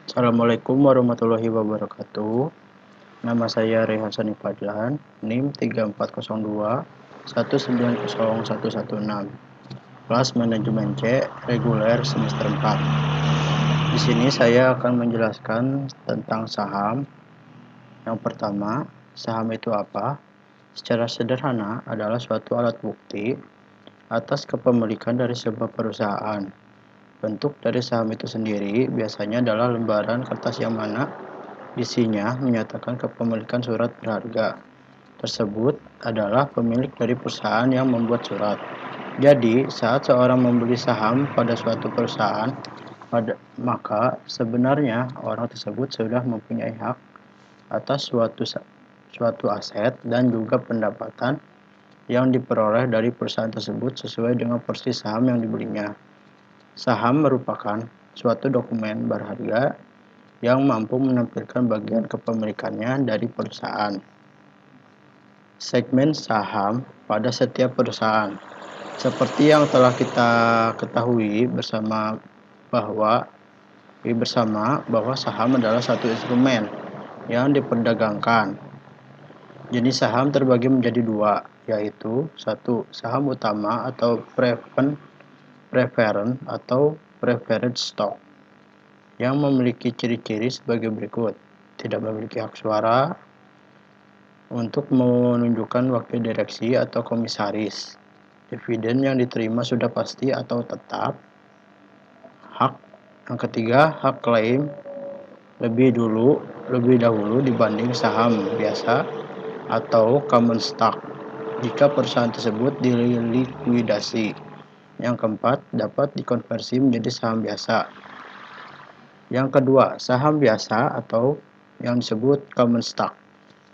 Assalamualaikum warahmatullahi wabarakatuh. Nama saya Rehan Sani Fadlan, NIM 3402 1901116. Kelas Manajemen C, reguler semester 4. Di sini saya akan menjelaskan tentang saham. Yang pertama, saham itu apa? Secara sederhana adalah suatu alat bukti atas kepemilikan dari sebuah perusahaan. Bentuk dari saham itu sendiri biasanya adalah lembaran kertas yang mana isinya menyatakan kepemilikan surat berharga tersebut adalah pemilik dari perusahaan yang membuat surat. Jadi, saat seorang membeli saham pada suatu perusahaan, maka sebenarnya orang tersebut sudah mempunyai hak atas suatu aset dan juga pendapatan yang diperoleh dari perusahaan tersebut sesuai dengan porsi saham yang dibelinya. Saham merupakan suatu dokumen berharga yang mampu menampilkan bagian kepemilikannya dari perusahaan. Segmen saham pada setiap perusahaan. Seperti yang telah kita ketahui bersama bahwa saham adalah satu instrumen yang diperdagangkan. Jenis saham terbagi menjadi dua, yaitu satu, saham utama atau preference atau preferred stock yang memiliki ciri-ciri sebagai berikut. Tidak memiliki hak suara untuk menunjukkan wakil direksi atau komisaris. Dividen yang diterima sudah pasti atau tetap. Yang ketiga, hak klaim lebih dahulu dibanding saham biasa atau common stock jika perusahaan tersebut dilikuidasi. Yang keempat, dapat dikonversi menjadi saham biasa. Yang kedua, saham biasa atau yang disebut common stock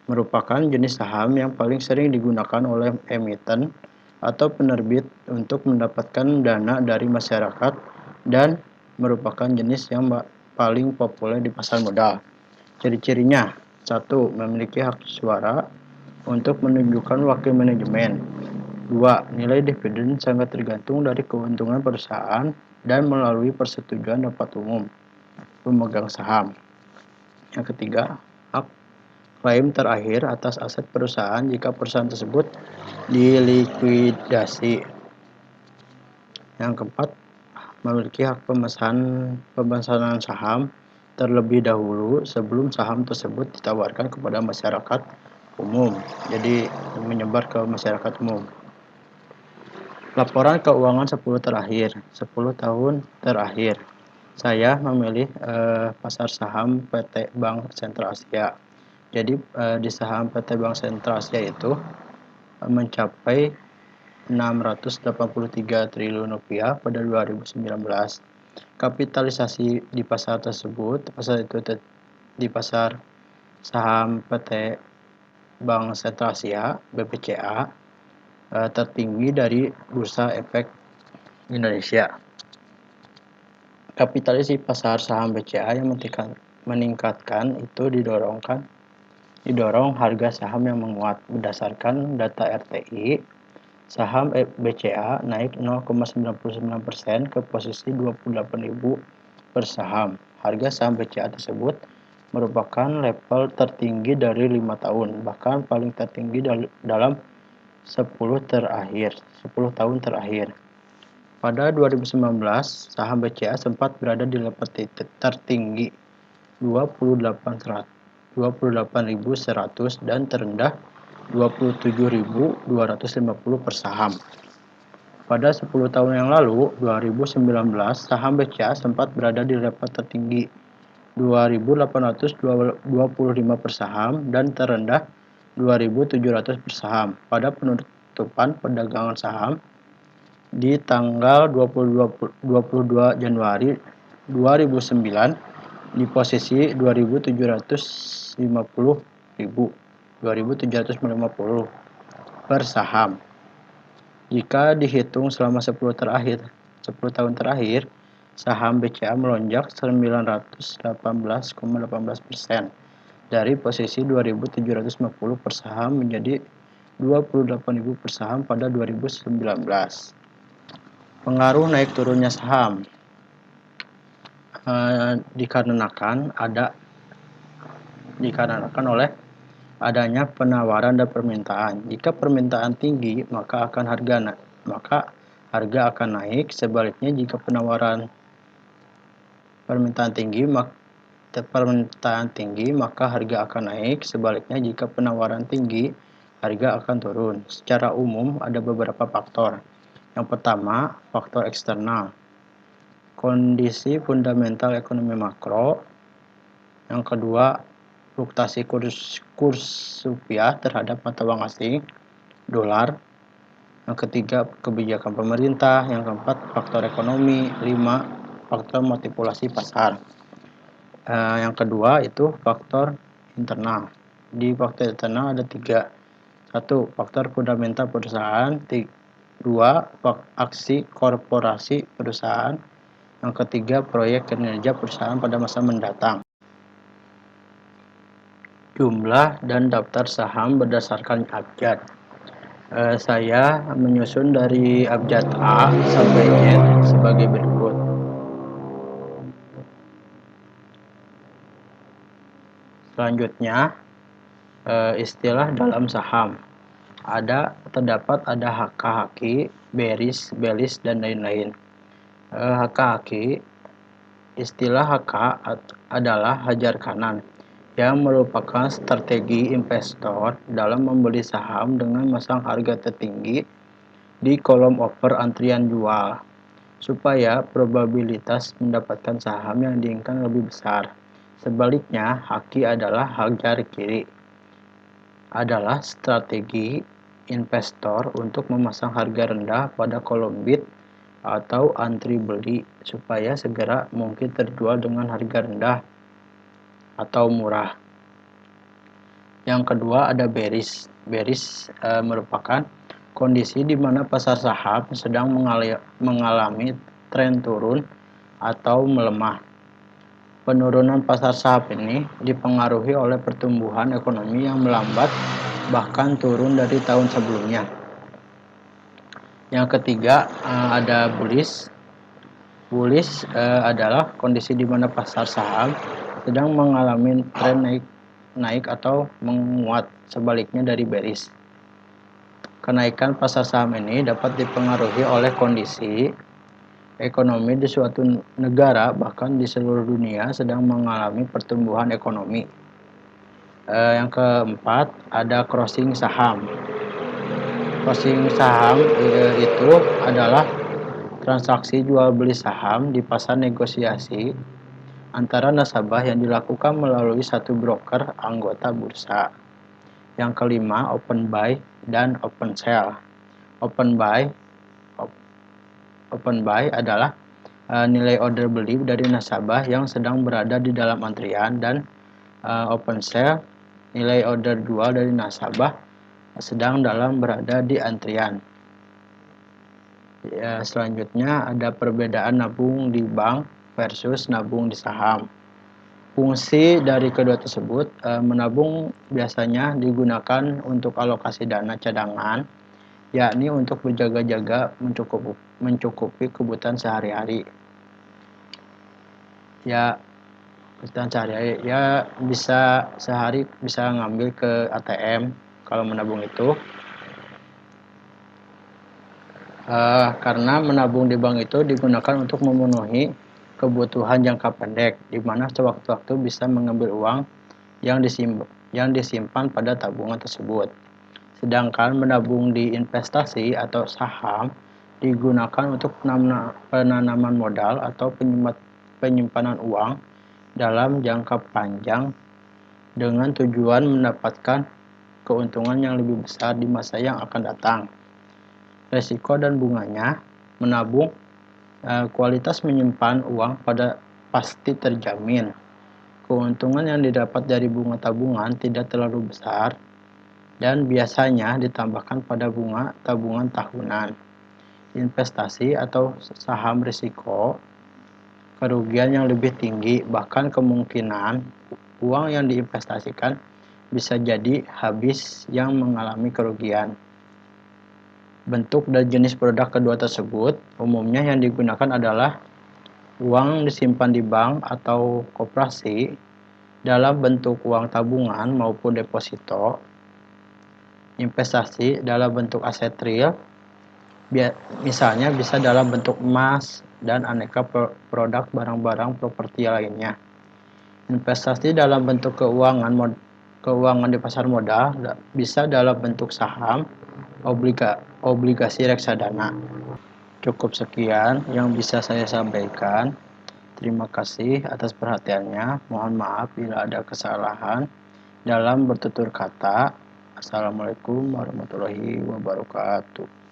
merupakan jenis saham yang paling sering digunakan oleh emiten atau penerbit untuk mendapatkan dana dari masyarakat dan merupakan jenis yang paling populer di pasar modal. Ciri-cirinya, 1. Memiliki hak suara untuk menunjukkan wakil manajemen. 2. Nilai dividen sangat tergantung dari keuntungan perusahaan dan melalui persetujuan rapat umum pemegang saham. Yang ketiga, hak klaim terakhir atas aset perusahaan jika perusahaan tersebut dilikuidasi. Yang keempat, memiliki hak pemesanan saham terlebih dahulu sebelum saham tersebut ditawarkan kepada masyarakat umum. Jadi menyebar ke masyarakat umum. Laporan keuangan 10 tahun terakhir. Saya memilih pasar saham PT Bank Sentral Asia. Jadi di saham PT Bank Sentral Asia itu mencapai 683 triliun rupiah pada 2019. Kapitalisasi di pasar tersebut, di pasar saham PT Bank Sentral Asia (BBCA) tertinggi dari Bursa Efek Indonesia. Kapitalisasi pasar saham BCA yang meningkatkan itu didorong harga saham yang menguat. Berdasarkan data RTI, saham BCA naik 0,99% ke posisi 28.000 per saham. Harga saham BCA tersebut merupakan level tertinggi dari 5 tahun, bahkan paling tertinggi dalam 10 tahun terakhir. Pada 2019, saham BCA sempat berada di level tertinggi 28.100 dan terendah 27.250 per saham. Pada 10 tahun yang lalu, 2019, saham BCA sempat berada di level tertinggi 2.825 per saham dan terendah 2.700 per saham. Pada penutupan perdagangan saham di tanggal 22 Januari 2009 di posisi 2.750 per saham. Jika dihitung selama 10 tahun terakhir, saham BCA melonjak 918,18% dari posisi 2.750 per saham menjadi 28.000 per saham pada 2019. Pengaruh naik turunnya saham. dikarenakan oleh adanya penawaran dan permintaan. Jika permintaan tinggi, maka harga akan naik. Sebaliknya, jika permintaan tinggi, maka harga akan naik. Sebaliknya, jika penawaran tinggi, harga akan turun. Secara umum, ada beberapa faktor. Yang pertama, faktor eksternal. Kondisi fundamental ekonomi makro. Yang kedua, fluktuasi kurs rupiah terhadap mata uang asing, dolar. Yang ketiga, kebijakan pemerintah. Yang keempat, faktor ekonomi. 5, faktor manipulasi pasar. Yang kedua itu faktor internal. Di faktor internal ada 3. 1, faktor fundamental perusahaan. 2, aksi korporasi perusahaan. Yang ketiga, proyek kinerja perusahaan pada masa mendatang. Jumlah dan daftar saham berdasarkan abjad. Saya menyusun dari abjad A sampai Z sebagai berikut. Selanjutnya, istilah dalam saham. Terdapat haka-haki, bearish, dan lain-lain. Haka-haki, istilah haka adalah hajar kanan, yang merupakan strategi investor dalam membeli saham dengan memasang harga tertinggi di kolom offer antrian jual, supaya probabilitas mendapatkan saham yang diinginkan lebih besar. Sebaliknya, haki adalah hajar kiri, adalah strategi investor untuk memasang harga rendah pada kolom bid atau antri beli, supaya segera mungkin terjual dengan harga rendah atau murah. Yang kedua ada bearish. Bearish merupakan kondisi di mana pasar saham sedang mengalami tren turun atau melemah. Penurunan pasar saham ini dipengaruhi oleh pertumbuhan ekonomi yang melambat, bahkan turun dari tahun sebelumnya. Yang ketiga ada bullish. Bullish adalah kondisi di mana pasar saham sedang mengalami tren naik atau menguat, sebaliknya dari bearish. Kenaikan pasar saham ini dapat dipengaruhi oleh kondisi ekonomi di suatu negara, bahkan di seluruh dunia sedang mengalami pertumbuhan ekonomi. Yang keempat ada crossing saham. Crossing saham itu adalah transaksi jual beli saham di pasar negosiasi antara nasabah yang dilakukan melalui satu broker anggota bursa. Yang kelima, open buy dan open sell. Open buy adalah nilai order beli dari nasabah yang sedang berada di dalam antrian, dan open sell nilai order jual dari nasabah sedang berada di antrian. Selanjutnya ada perbedaan nabung di bank versus nabung di saham. Fungsi dari kedua tersebut, menabung biasanya digunakan untuk alokasi dana cadangan, yakni untuk berjaga-jaga mencukupi kebutuhan sehari-hari. Bisa sehari bisa ngambil ke ATM kalau menabung itu. Karena menabung di bank itu digunakan untuk memenuhi kebutuhan jangka pendek, di mana sewaktu-waktu bisa mengambil uang yang disimpan pada tabungan tersebut. Sedangkan menabung di investasi atau saham digunakan untuk penanaman modal atau penyimpanan uang dalam jangka panjang dengan tujuan mendapatkan keuntungan yang lebih besar di masa yang akan datang. Resiko dan bunganya. Menabung, kualitas menyimpan uang pasti terjamin. Keuntungan yang didapat dari bunga tabungan tidak terlalu besar dan biasanya ditambahkan pada bunga tabungan tahunan. Investasi atau saham risiko, kerugian yang lebih tinggi, bahkan kemungkinan uang yang diinvestasikan bisa jadi habis yang mengalami kerugian. Bentuk dan jenis produk kedua tersebut umumnya yang digunakan adalah Uang disimpan di bank atau koperasi dalam bentuk uang tabungan maupun deposito. Investasi dalam bentuk aset real, misalnya bisa dalam bentuk emas dan aneka produk barang-barang properti lainnya. Investasi dalam bentuk keuangan di pasar modal bisa dalam bentuk saham, obligasi reksadana. Cukup sekian yang bisa saya sampaikan. Terima kasih atas perhatiannya. Mohon maaf bila ada kesalahan dalam bertutur kata. Assalamualaikum warahmatullahi wabarakatuh.